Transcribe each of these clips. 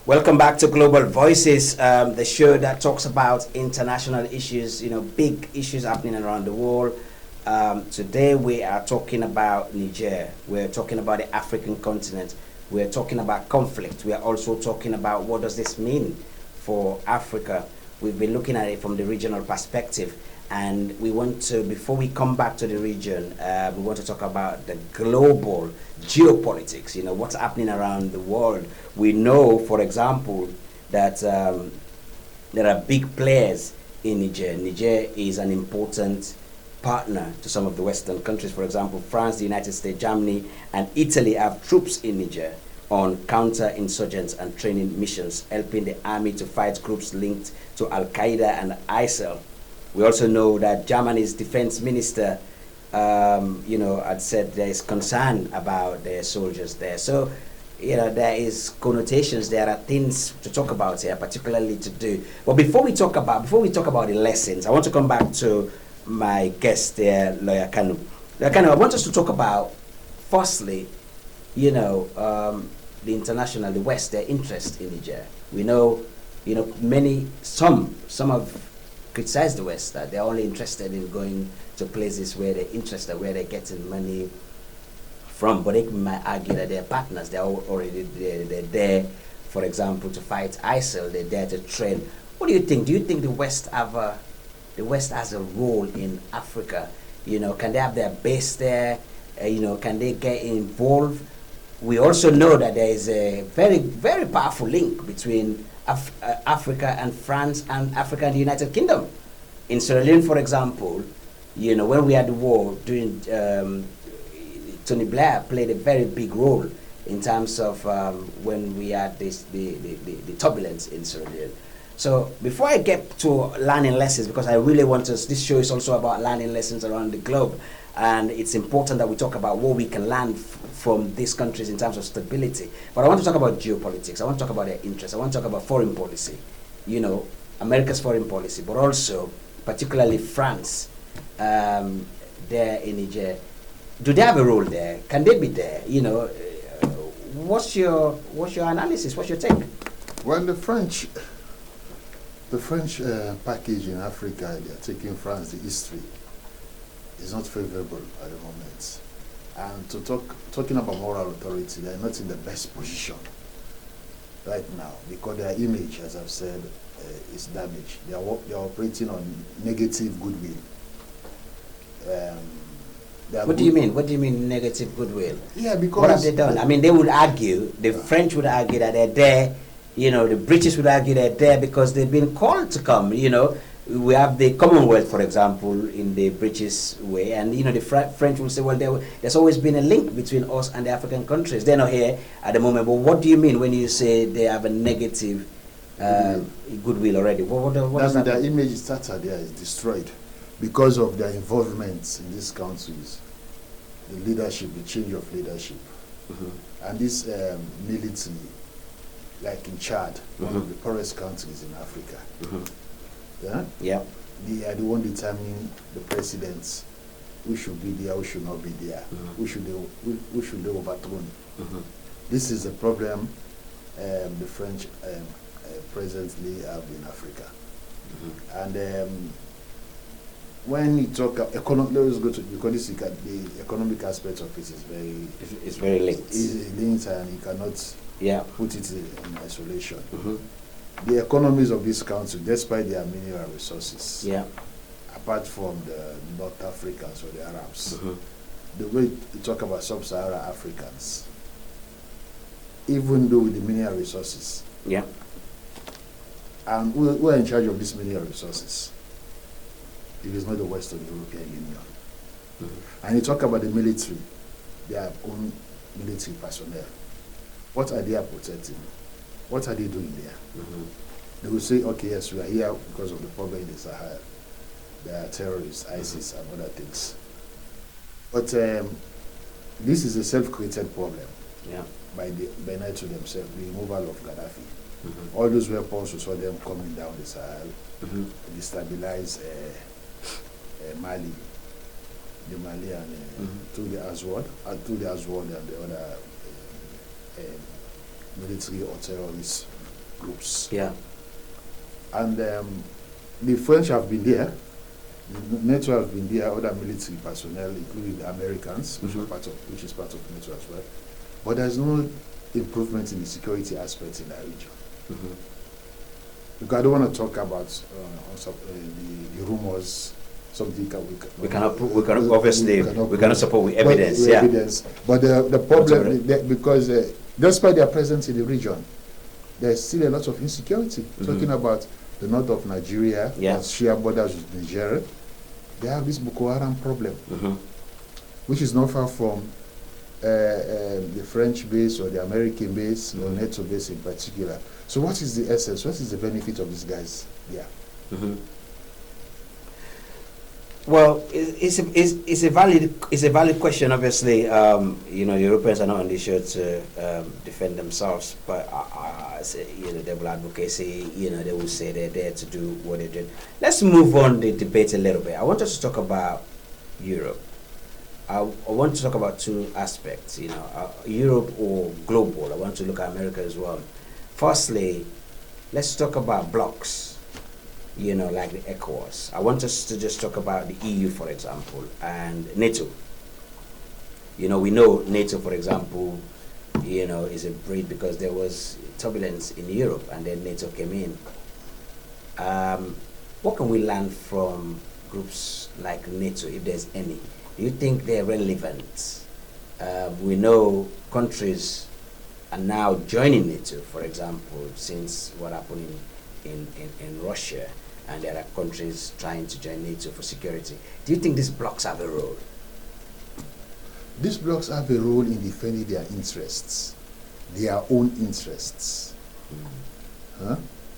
Welcome back to Global Voices, the show that talks about international issues, big issues happening around the world. Today we are talking about Niger. We're talking about the African continent. We're talking about conflict. We are also talking about what does this mean for Africa. We've been looking at it from the regional perspective. And we want to, before we come back to the region, we want to talk about the global geopolitics, what's happening around the world. We know, for example, that there are big players in Niger. Niger is an important partner to some of the Western countries. For example, France, the United States, Germany, and Italy have troops in Niger on counter-insurgents and training missions, helping the army to fight groups linked to Al-Qaeda and ISIL. We also know that Germany's defense minister, had said there is concern about their soldiers there. So, there is connotations. There are things to talk about here, particularly to do. But before we talk about the lessons, I want to come back to my guest there, Lawyer Kanu. Lawyer Kanu, I want us to talk about, firstly, the West, their interest in Niger. We know, some of criticize the West that they're only interested in going to places where they're interested, where they're getting money from. But they might argue that they're partners. They're already there. They're there, for example, to fight ISIL. They're there to train. What do you think? Do you think the West has a role in Africa? Can they have their base there? Can they get involved? We also know that there is a very, very powerful link between Africa and France and Africa and the United Kingdom. In Sierra Leone, for example, when we had the war, Tony Blair played a very big role in terms of when we had the turbulence in Sierra Leone. So before I get to learning lessons, because I really want us, this show is also about learning lessons around the globe, and it's important that we talk about what we can learn from these countries in terms of stability. But I want to talk about geopolitics. I want to talk about their interests. I want to talk about foreign policy, America's foreign policy, but also particularly France, there in Niger. Do they have a role there? Can they be there? What's your analysis? What's your take? Well, the French package in Africa, they are taking France, the history is not favorable at the moment. And talking about moral authority, they are not in the best position right now because their image, as I've said, is damaged. They are operating on negative goodwill. What do you mean? What do you mean negative goodwill? Yeah, because what have they done? I mean, they would argue, the French would argue that they're there. The British would argue they're there because they've been called to come. We have the Commonwealth, for example, in the British way, and the French will say, well, there's always been a link between us and the African countries. They're not here at the moment. But what do you mean when you say they have a negative goodwill already? What does that their mean? image started there is destroyed because of their involvement in these countries, the leadership, the change of leadership, and this military, like in Chad, one of the poorest countries in Africa. Yeah. They are the one determining the presidents, who should be there, who should not be there, who should they overthrown. This is a problem the French presently have in Africa. And when you talk let's go to, because the economic aspect of it is very linked. It's linked, and you cannot put it in isolation. The economies of this country, despite their mineral resources, apart from the North Africans or the Arabs, the way you talk about sub-Saharan Africans, even though with the mineral resources, and we're in charge of these mineral resources, it is not the West of the European Union. And you talk about the military, their own military personnel. What are they protecting? What are they doing there? They will say, okay, yes, we are here because of the problem in the Sahel. There are terrorists, ISIS, and other things. But this is a self-created problem by NATO themselves, the removal of Gaddafi. All those weapons, we saw them coming down the Sahel, destabilize Mali, the Malian, through the Azwad, and the other military or terrorists groups. Yeah. And the French have been there, NATO have been there, other military personnel, including the Americans, which is part of NATO as well. But there's no improvement in the security aspect in that region. Because I don't want to talk about the rumors. Something we cannot support with evidence. Evidence. But the problem, because despite their presence in the region, there's still a lot of insecurity. Talking about the north of Nigeria, that share borders with Nigeria, they have this Boko Haram problem, which is not far from the French base or the American base or NATO base in particular. So what is the essence? What is the benefit of these guys? Yeah. Well, it's a valid question. Obviously, you know, the Europeans are not on the show to defend themselves, but they will advocacy. You know, they will say they're there to do what they do. Let's move on the debate a little bit. I want us to talk about Europe. I want to talk about two aspects. You know, Europe or global. I want to look at America as well. Firstly, let's talk about blocks. You know, like the ECOWAS. I want us to just talk about the EU, for example, and NATO. You know, we know NATO, for example, you know, is a breed because there was turbulence in Europe and then NATO came in. What can we learn from groups like NATO, if there's any? Do you think they're relevant? We know countries are now joining NATO, for example, since what happened in Russia, and there are countries trying to join NATO for security. Do you think these blocs have a role? These blocs have a role in defending their interests, their own interests.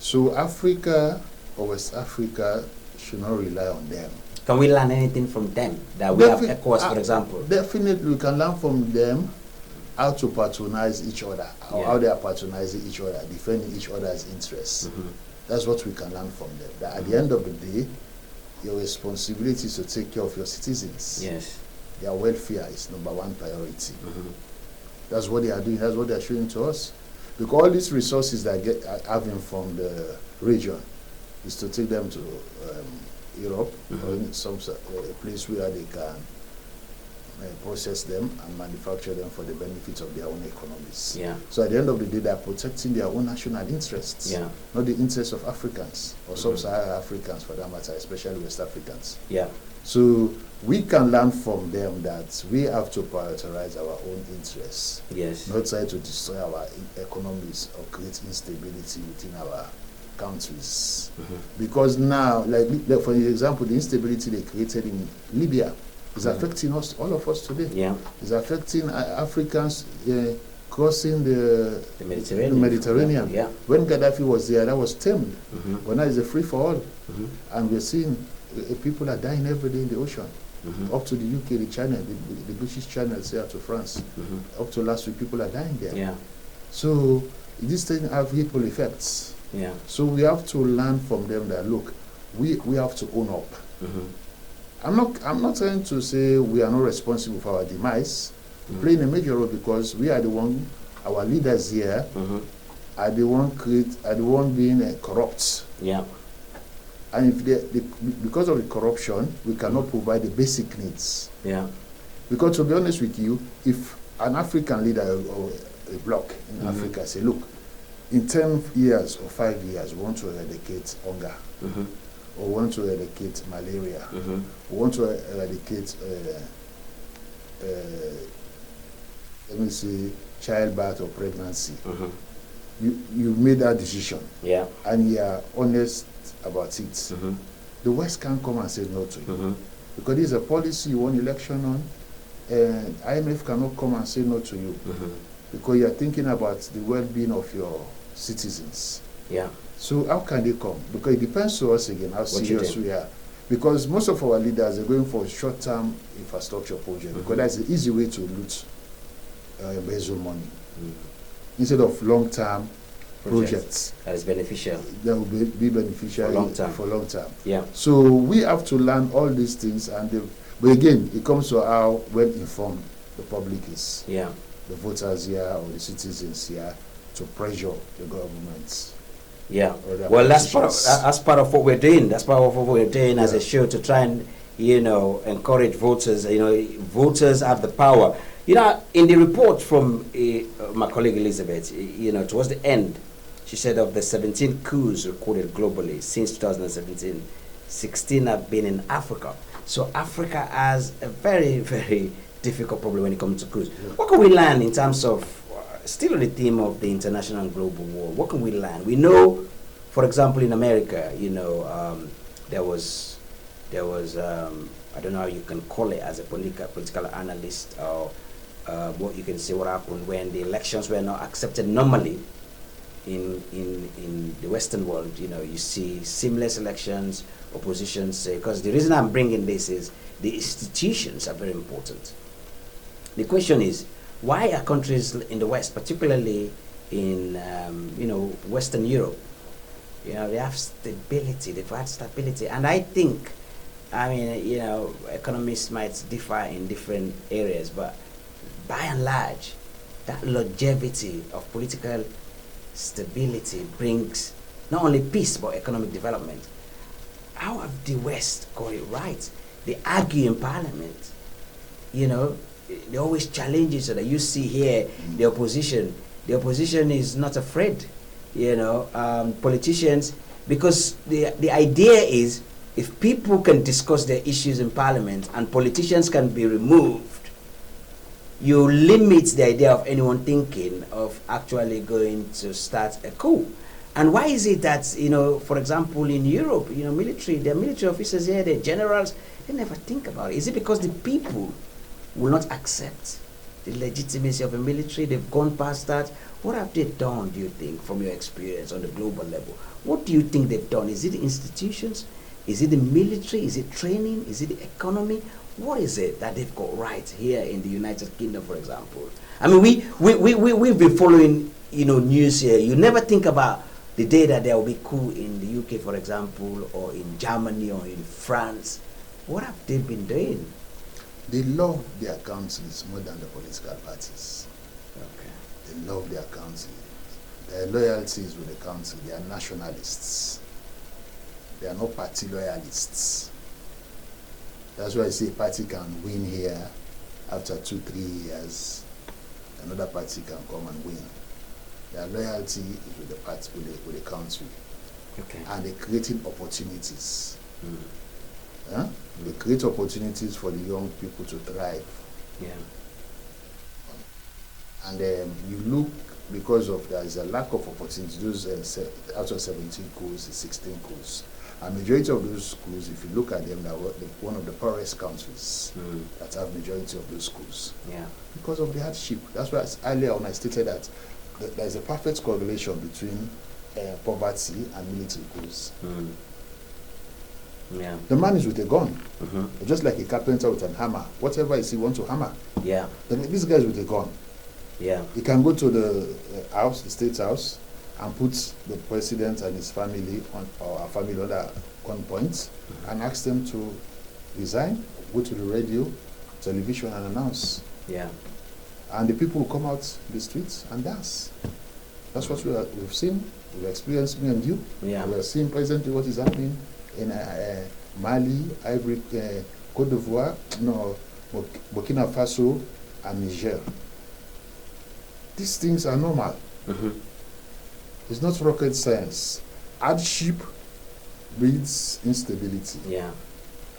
So Africa or West Africa should not rely on them. Can we learn anything from them? That we have ECOWAS, for example? Definitely, we can learn from them how to patronize each other, how they are patronizing each other, defending each other's interests. That's what we can learn from them. That at the end of the day, your responsibility is to take care of your citizens. Yes. Their welfare is #1 priority. That's what they are doing. That's what they are showing to us. Because all these resources that are having from the region is to take them to Europe or in some place where they can process them and manufacture them for the benefit of their own economies. So at the end of the day, they are protecting their own national interests, not the interests of Africans or sub-Saharan Africans for that matter, especially West Africans. So we can learn from them that we have to prioritize our own interests, not try to destroy our economies or create instability within our countries. Because now, like for example, the instability they created in Libya is affecting us, all of us today. It's affecting Africans crossing the Mediterranean. When Gaddafi was there, that was tamed. But now it's a free-for-all. And we're seeing people are dying every day in the ocean. Up to the UK, the Channel, the British Channel, say to France. Up to last week, people are dying there. So these things have ripple effects. So we have to learn from them that, look, we have to own up. I'm not trying to say we are not responsible for our demise. We're playing a major role because we are the one, our leaders here are the one being corrupt. And if because of the corruption, we cannot provide the basic needs. Because to be honest with you, if an African leader or a bloc in Africa say, look, in 10 years or 5 years, we want to eradicate hunger. Or want to eradicate malaria, or want to eradicate, let me say, childbirth or pregnancy. You made that decision, and you are honest about it. The West can't come and say no to you, because this is a policy you won election on, and IMF cannot come and say no to you, because you are thinking about the well-being of your citizens. So how can they come? Because it depends to us again how serious we are. Because most of our leaders are going for short-term infrastructure projects, because that's the easy way to loot embezzle money. Instead of long-term projects. That is beneficial. That will be beneficial for long term. So we have to learn all these things, but again, it comes to how well-informed the public is. The voters here or the citizens here to pressure the governments Yeah. or their Well, politicians. that's part of what we're doing. That's part of what we're doing as Yeah. a show to try and, encourage voters. Voters have the power. In the report from my colleague Elizabeth, towards the end, she said of the 17 coups recorded globally since 2017, 16 have been in Africa. So Africa has a very, very difficult problem when it comes to coups. Yeah. What can we learn in terms of, still on the theme of the international and global war, what can we learn? We know, for example, in America, there was I don't know how you can call it as a political analyst, or what you can say what happened when the elections were not accepted normally in the Western world. You see seamless elections, oppositions, because the reason I'm bringing this is the institutions are very important. The question is, why are countries in the West, particularly in Western Europe, they have stability, they've had stability, and I think, economists might differ in different areas, but by and large, that longevity of political stability brings not only peace but economic development. How have the West got it right? They argue in Parliament, they always challenge each other. You see here the opposition is not afraid, politicians, because the idea is, if people can discuss their issues in Parliament and politicians can be removed, you limit the idea of anyone thinking of actually going to start a coup. And why is it that, for example, in Europe, there are military officers here, the generals, they never think about it. Is it because the people will not accept the legitimacy of a military? They've gone past that. What have they done, do you think, from your experience on the global level? What do you think they've done? Is it the institutions? Is it the military? Is it training? Is it the economy? What is it that they've got right here in the United Kingdom, for example? We've been following, news here. You never think about the day that there will be coup in the UK, for example, or in Germany or in France. What have they been doing? They love their countries more than the political parties. Okay. They love their country. Their loyalties with the country. They are nationalists. They are not party loyalists. That's why I say a party can win here after 2-3 years. Another party can come and win. Their loyalty is with the party, with the country. Okay. And they're creating opportunities. Mm. They create opportunities for the young people to thrive. Yeah. And you look, because of there is a lack of opportunities, those out of 17 schools, 16 schools. A majority of those schools, if you look at them, they are one of the poorest countries that have majority of those schools. Yeah. Because of the hardship. That's why earlier on I stated that there is a perfect correlation between poverty and military schools. Mm. Yeah. The man is with a gun, Mm-hmm. just like a carpenter with a hammer. Whatever he wants to hammer. Yeah. This guy is with a gun. Yeah. He can go to the house, the state house, and put the president and his family or a family under gunpoint, and ask them to resign, go to the radio, television, and announce. Yeah. And the people will come out the streets and dance. That's what we've seen, we've experienced, me and you. Yeah. We're seeing presently what is happening in Mali, Ivory, Cote d'Ivoire, Burkina Faso, and Niger. These things are normal. Mm-hmm. It's not rocket science. Hardship breeds instability. Yeah.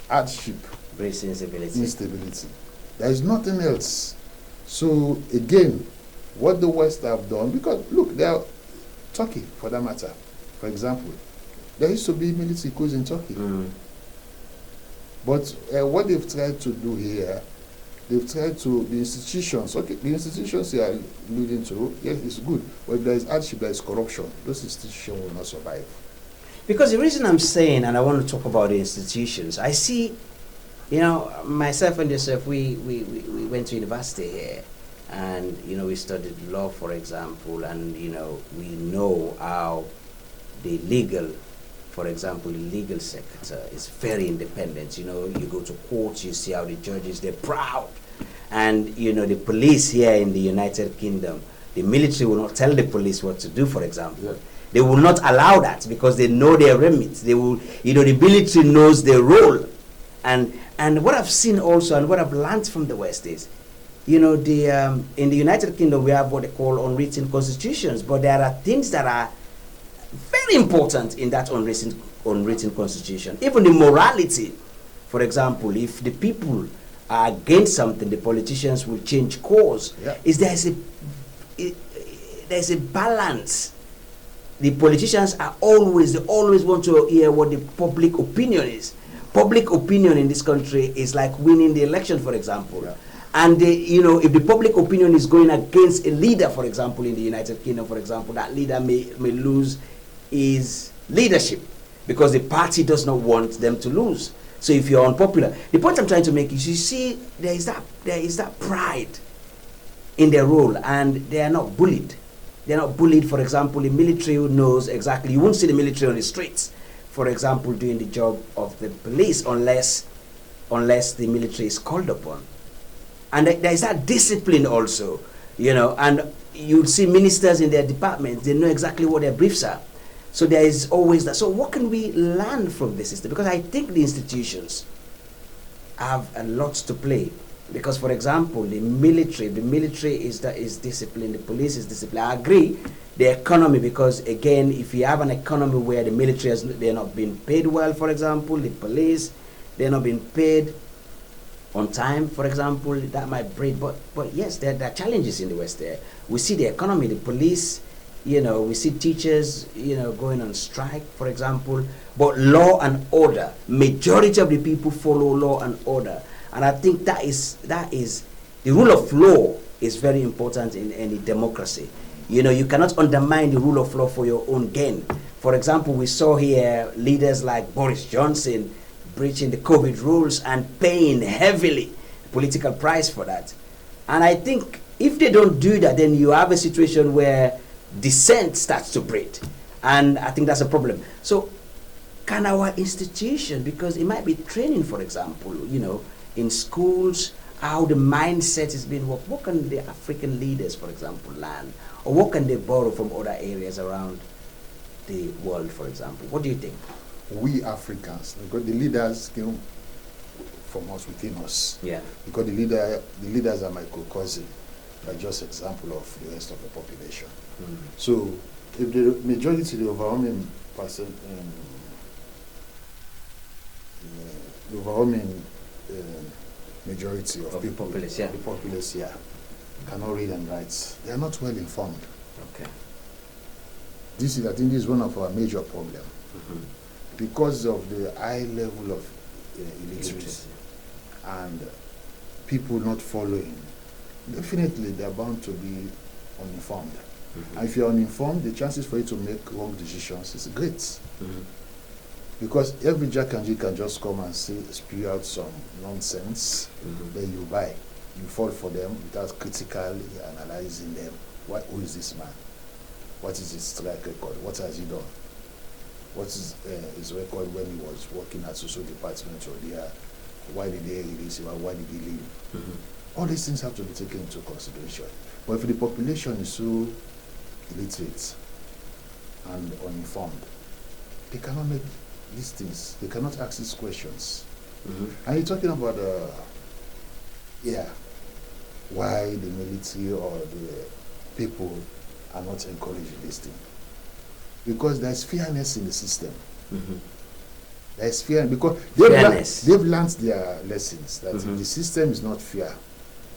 Hardship Breeds instability. instability. There is nothing else. So again, what the West have done, because look, there are Turkey for that matter. For example, there used to be military coups in Turkey. Mm. But what they've tried to do here, they've tried to, the institutions you are alluding to, yes, it's good. But if there is hardship, there is corruption, those institutions will not survive. Because the reason I'm saying, and I want to talk about the institutions, I see, myself and yourself, we went to university here, and, we studied law, for example, and, we know how the legal, for example, the legal sector is very independent. You go to court, you see how the judges, they're proud. And, the police here in the United Kingdom, the military will not tell the police what to do, for example. Yeah. They will not allow that because they know their remit. They will, you know, the military knows their role. And what I've seen also and what I've learned from the West is, you know, in the United Kingdom we have what they call unwritten constitutions, but there are things that are very important in that unwritten constitution. Even the morality, for example, if the people are against something, the politicians will change course. Yeah. There's a balance. The politicians they always want to hear what the public opinion is. Public opinion in this country is like winning the election, for example. Yeah. And you know, if the public opinion is going against a leader, for example, in the United Kingdom, for example, that leader may lose his leadership because the party does not want them to lose. So if you're unpopular, the point I'm trying to make is, you see, there is that pride in their role, and they are not bullied. They're not bullied. For example, the military knows exactly. You won't see the military on the streets, for example, doing the job of the police unless the military is called upon. And there is that discipline also, you know. And you'll see ministers in their departments. They know exactly what their briefs are. So there is always that. So what can we learn from this system? Because I think the institutions have a lot to play. Because, for example, the military is disciplined, the police is disciplined. I agree, the economy, because again, if you have an economy where the military they're not being paid well, for example, the police, they're not being paid on time, for example, that might break. But yes, there are challenges in the West there. We see the economy, the police, you know, we see teachers, you know, going on strike, for example. But law and order, majority of the people follow law and order. And I think that is the rule of law is very important in any democracy. You know, you cannot undermine the rule of law for your own gain. For example, we saw here leaders like Boris Johnson breaching the COVID rules and paying heavily political price for that. And I think if they don't do that, then you have a situation where dissent starts to breed. And I think that's a problem. So can our institution, because it might be training, for example, you know, in schools, how the mindset is being worked. What can the African leaders, for example, learn? Or what can they borrow from other areas around the world, for example? What do you think? We Africans, because the leaders came from us, within us. Yeah. Because the leaders are microcosm, are just example of the rest of the population. Mm. So if the majority, the overwhelming percent, the overwhelming majority of the people, populace, yeah. the populace here, cannot read and write, they are not well informed. Okay. I think this is one of our major problems. Mm-hmm. Because of the high level of illiteracy and people not following, definitely they are bound to be uninformed. Mm-hmm. And if you're uninformed, the chances for you to make wrong decisions is great. Mm-hmm. Because every Jack and Jill can just come and spew out some nonsense, Mm-hmm. then you buy. You fall for them without critically analyzing them. Who is this man? What is his track record? What has he done? What is his record when he was working at social department or there? Why did they release him? Why did he leave? Mm-hmm. All these things have to be taken into consideration. But if the population is so illiterate and uninformed, they cannot make these things. They cannot ask these questions. Mm-hmm. And you're talking about why the military or the people are not encouraging this thing. Because there's fairness in the system. Mm-hmm. There's fear because they've learned their lessons that Mm-hmm. if the system is not fair,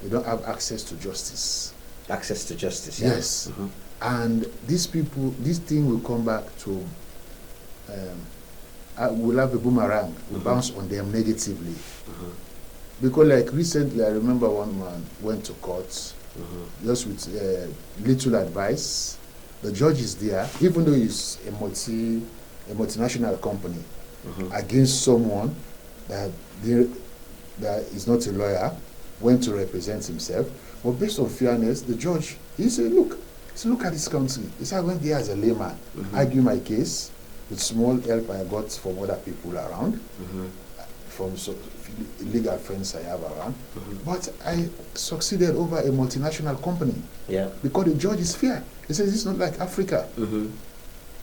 they don't have access to justice. Access to justice, yeah. Yes. Mm-hmm. And these people, this thing will come back to, will have a boomerang, will Mm-hmm. bounce on them negatively. Mm-hmm. Because like recently, I remember one man went to court Mm-hmm. just with little advice. The judge is there, even though he's a multinational company, Mm-hmm. against someone that is not a lawyer, went to represent himself. But based on fairness, the judge, he said, look at this country. He said, I went there as a layman, Mm-hmm. argue my case with small help I got from other people around, Mm-hmm. from legal friends I have around. Mm-hmm. But I succeeded over a multinational company Yeah. because the judge is fair. He says, it's not like Africa. Mm-hmm.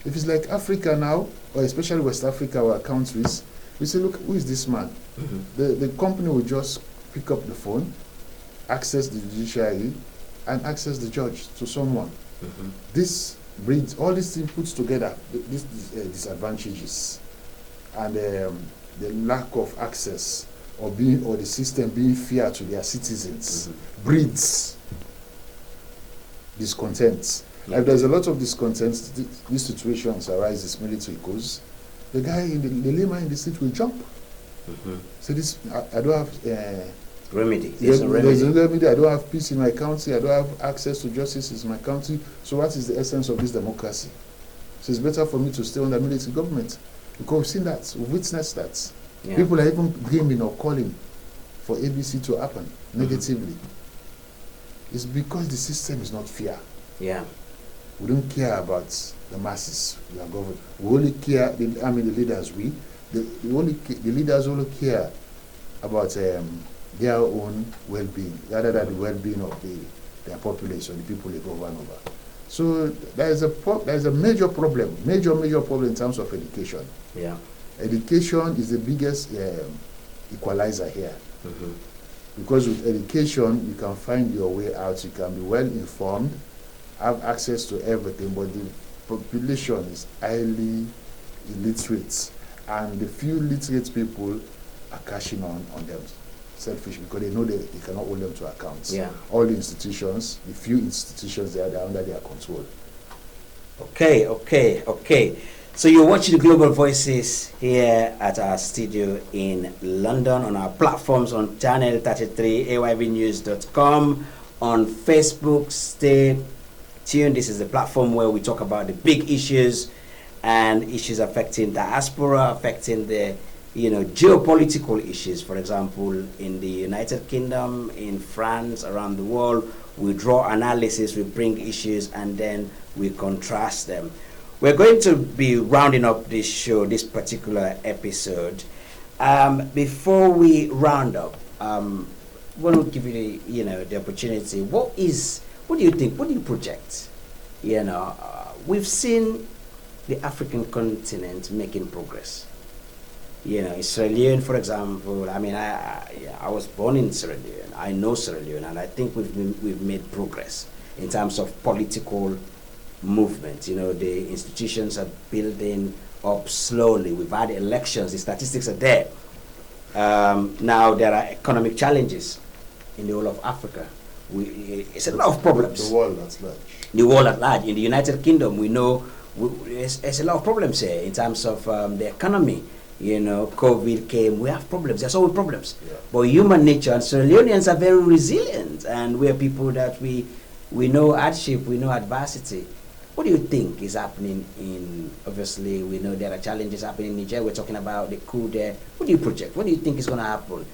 If it's like Africa now, or especially West Africa, our countries, we say, look, who is this man? The company will just pick up the phone, access the judiciary, and access the judge to someone. This breeds, all these things put together, these disadvantages, and the lack of access, or the system being fair to their citizens, breeds discontent. If there's a lot of discontent, these situations arise, this military goes, the guy in the layman in the street will jump. So this, I don't have remedy. there's a remedy. I don't have peace in my country. I don't have access to justice in my country. So what is the essence of this democracy? So it's better for me to stay under military government, because we've seen that, we've witnessed that. Yeah. People are even dreaming or calling for ABC to happen negatively. It's because the system is not fair. Yeah. We don't care about the masses. We are governed. We only care. The leaders. The leaders only care about their own well-being, rather than the well-being of their population, the people they govern over. So there is a major problem in terms of education. Yeah. Education is the biggest equalizer here. Because with education, you can find your way out. You can be well informed, have access to everything, but the population is highly illiterate, and the few literate people are cashing on them, selfish, because they know they cannot hold them to account. Yeah. All the institutions, the few institutions, they are under their control. Okay. So you're watching the Global Voices here at our studio in London, on our platforms on channel 33, ayvnews.com, on Facebook. Stay tuned. This is the platform where we talk about the big issues and issues affecting diaspora, affecting the geopolitical issues. For example, in the United Kingdom, in France, around the world, we draw analysis, we bring issues, and then we contrast them. We're going to be rounding up this show, this particular episode. Before we round up, we'll give you the opportunity. What do you think? What do you project? We've seen the African continent making progress. In Sierra Leone, for example. I mean, I was born in Sierra Leone. I know Sierra Leone, and I think we've made progress in terms of political movement. The institutions are building up slowly. We've had elections. The statistics are there. Now there are economic challenges in the whole of Africa. It's a lot of problems. The world at large. The world at large. In the United Kingdom, we know there's a lot of problems here in terms of the economy. COVID came. We have problems. There's always problems. Yeah. But human nature, and Sierra Leoneans are very resilient, and we are people that we know hardship, we know adversity. What do you think is happening obviously, we know there are challenges happening in Niger. We're talking about the coup there. What do you project? What do you think is going to happen?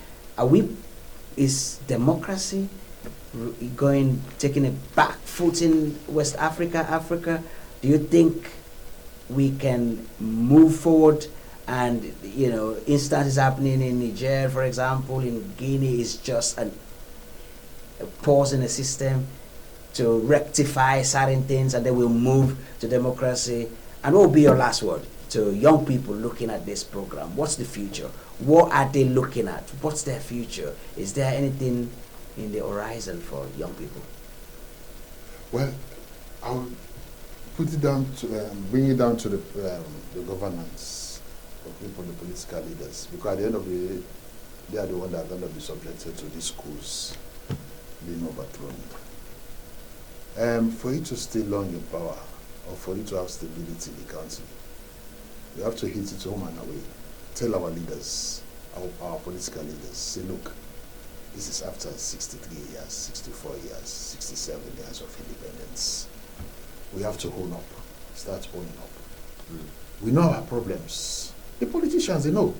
Is democracy taking a back foot in West Africa? Do you think we can move forward? And instances happening in Niger, for example, in Guinea, is just a pause in the system to rectify certain things, and then we'll move to democracy. And what will be your last word to young people looking at this program? What's the future? What are they looking at? What's their future? Is there anything in the horizon for young people? Well, I'll put it down to bring it down to the governance of people, the political leaders, because at the end of the day, they are the ones that are going to be subjected to these coups being overthrown. For you to stay long in power, or for you to have stability in the country, you have to hit it home and away. Tell our leaders, our political leaders, say, look, this is after 63 years, 64 years, 67 years of independence. We have to own up, start owning up. We know our problems. The politicians, they know.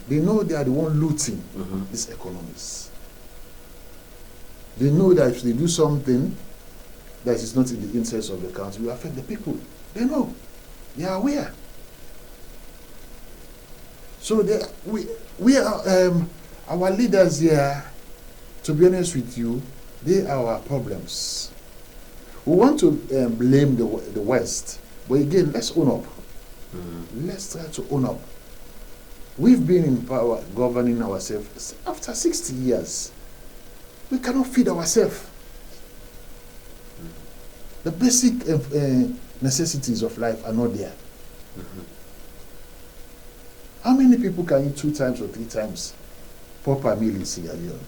They know they are the one looting these economies. They know that if they do something that is not in the interest of the country, will affect the people. They know. They are aware. So we are our leaders here, to be honest with you, they are our problems. We want to blame the West But again, let's own up. Let's try to own up. We've been in power, governing ourselves after 60 years. We cannot feed ourselves. The basic necessities of life are not there. How many people can eat 2 times or 3 times proper meal in Sierra Leone?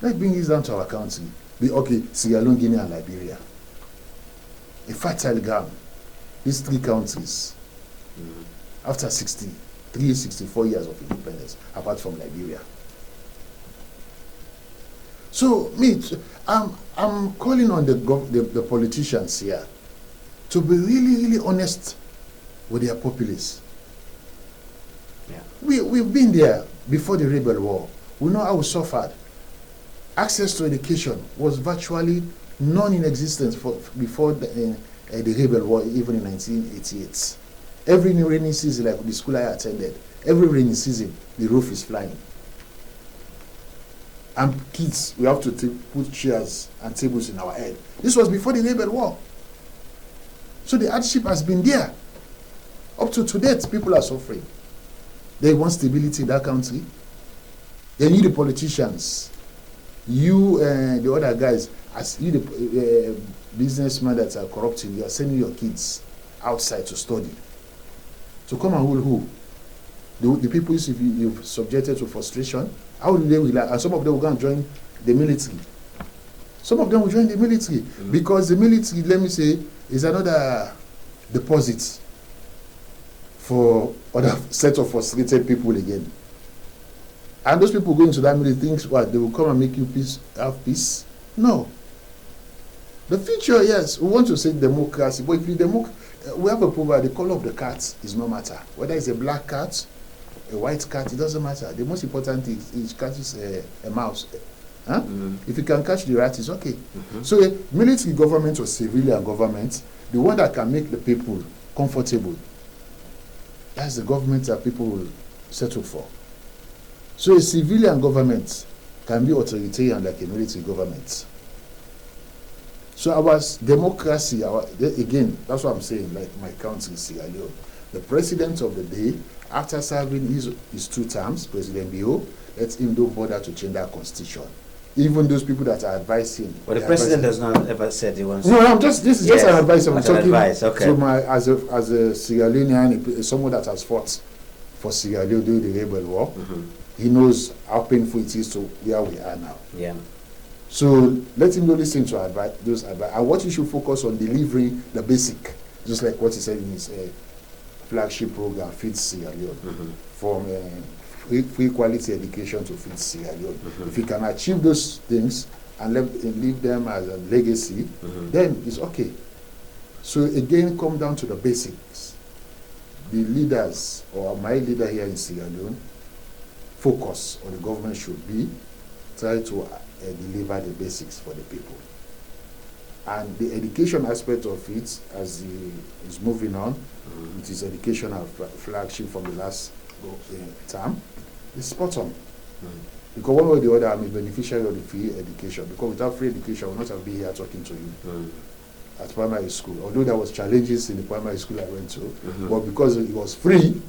Let's bring this down to our country. Okay, Sierra Leone, Guinea, and Liberia. A fertile ground. These 3 countries, after 64 years of independence, apart from Liberia. So, I'm calling on the politicians here to be really, really honest with their populace. Yeah. We've been there before the rebel war. We know how we suffered. Access to education was virtually non-in-existence before the rebel war, even in 1988. Every rainy season, like the school I attended, every rainy season, the roof is flying. And kids, we have to put chairs and tables in our head. This was before the rebel war. So the hardship has been there. Up to date, people are suffering. They want stability in that country. They need the politicians. You and the other guys, as you the businessmen that are corrupting, you are sending your kids outside to study. To come and rule who? The people you've subjected to frustration, how do they will? And some of them will go and join the military. Some of them will join the military because the military, let me say, is another deposit for other set of frustrated people again. And those people going to that military think what? They will come and make you have peace? No. The future, yes, we want to say democracy, but if we have a problem, the color of the cat is no matter. Whether it's a black cat, a white cat, it doesn't matter. The most important thing is catches a mouse. Huh? If you can catch the rat, it's okay. So a military government or civilian government, the one that can make the people comfortable, that's the government that people will settle for. So a civilian government can be authoritarian like a military government. So our democracy, again, that's what I'm saying, like my country, Sierra Leone. The president of the day, after serving his 2 terms, President Bio, let him don't bother to change that constitution. Even those people that are advising. But the president does not ever say he wants. No, this is just an advice. I'm talking advice, okay. So as a Sierra Leonean, someone that has fought for Sierra Leone during the rebel war, he knows how painful it is to where we are now. Yeah. So let him not listen to those advice. And what he should focus on delivering the basic, just like what he said in his flagship program, Feed Sierra Leone, from free quality education to Feed Sierra Leone. If he can achieve those things and leave them as a legacy, then it's okay. So again, come down to the basics. The leaders, or my leader here in Sierra Leone, focus, or the government should be, try to deliver the basics for the people. And the education aspect of it, as he is moving on, with his educational flagship from the last term, is spot on. Because one way or the other, I'm a beneficiary of the free education. Because without free education, I would not have been here talking to you at primary school. Although there was challenges in the primary school I went to, but because it was free,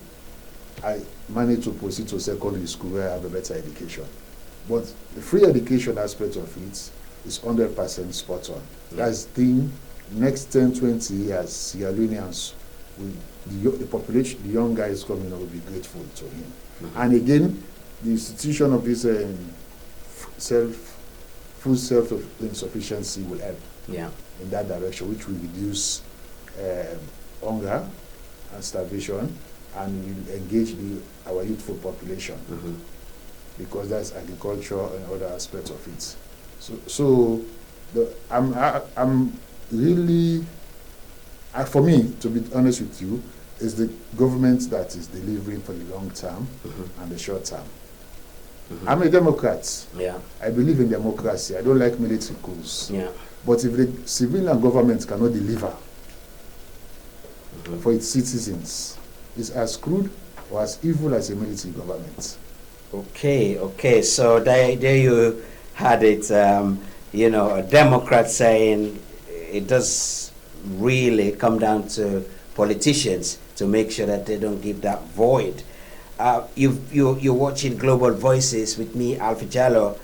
I managed to proceed to secondary school where I have a better education. But the free education aspect of it is 100% spot on. That's the next 10, 20 years, Sierra Leoneans, the population, the young guys coming up will be grateful to him. And again, the institution of this full self-sufficiency will help in that direction, which will reduce hunger and starvation, and will engage our youthful population, because that's agriculture and other aspects of it. So I'm really, for me, to be honest with you, is the government that is delivering for the long term and the short term. I'm a Democrat. I believe in democracy. I don't like military coups. But if the civilian government cannot deliver for its citizens, it's as crude or as evil as a military government. Okay. So there you had it. A Democrat saying it does really come down to politicians to make sure that they don't give that void. You're watching Global Voices with me, Alfie Jallo,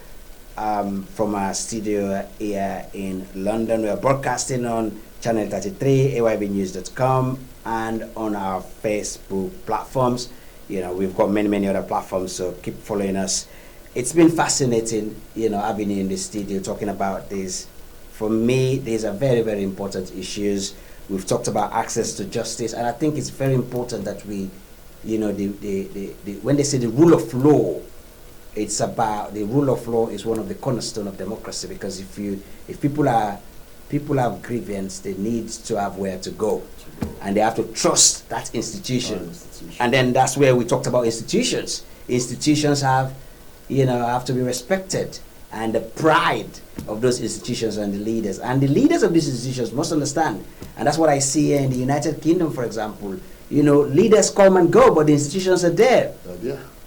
from our studio here in London. We are broadcasting on Channel 33, ayvnews.com, and on our Facebook platforms. You know, we've got many other platforms, so keep following us. It's been fascinating, you know, having you in the studio talking about this. For me, these are very important issues. We've talked about access to justice, and I think it's very important that we, you know, when they say the rule of law, it's about the rule of law is one of the cornerstone of democracy, because if people have grievance, they need to have where to go, and they have to trust that institution. And then that's where we talked about institutions. Institutions have to be respected, and the pride of those institutions and the leaders of these institutions must understand. And that's what I see here in the United Kingdom, for example. You know, leaders come and go, but the institutions are there.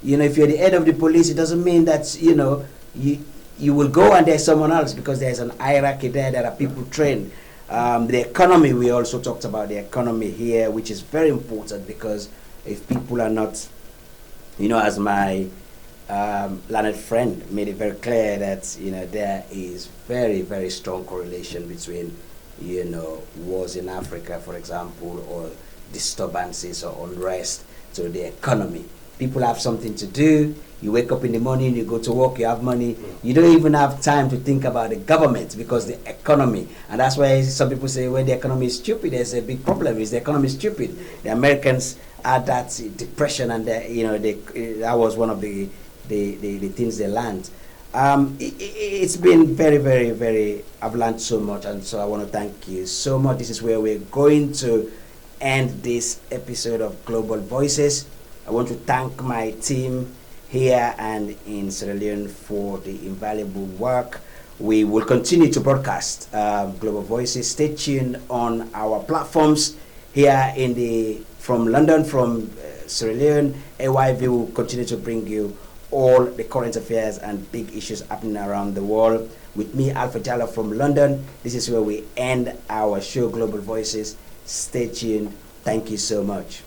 You know, if you're the head of the police, it doesn't mean that, you know, you will go and there's someone else, because there's an hierarchy there. There are people trained. The economy, we also talked about the economy here, which is very important, because if people are not, you know, as my learned friend made it very clear, that, you know, there is very strong correlation between, you know, wars in Africa, for example, or disturbances or unrest to the economy. People have something to do. You wake up in the morning, you go to work, you have money. You don't even have time to think about the government, because the economy. And that's why some people say, when the economy is stupid, there's a big problem. Is the economy stupid? The Americans had that depression, and you know, that was one of the things they learned. It's been very, I've learned so much, and so I want to thank you so much. This is where we're going to end this episode of Global Voices. I want to thank my team here and in Sierra Leone for the invaluable work. We will continue to broadcast Global Voices. Stay tuned on our platforms here from London, from Sierra Leone. AYV will continue to bring you all the current affairs and big issues happening around the world. With me, Alpha Jallo from London. This is where we end our show, Global Voices. Stay tuned. Thank you so much.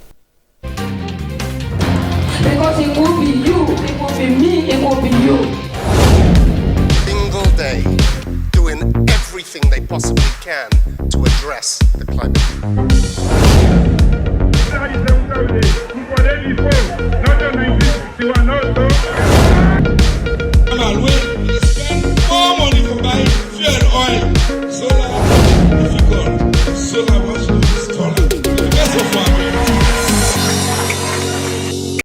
Because it will be you, it will be me, it will be you. Single day, doing everything they possibly can to address the climate.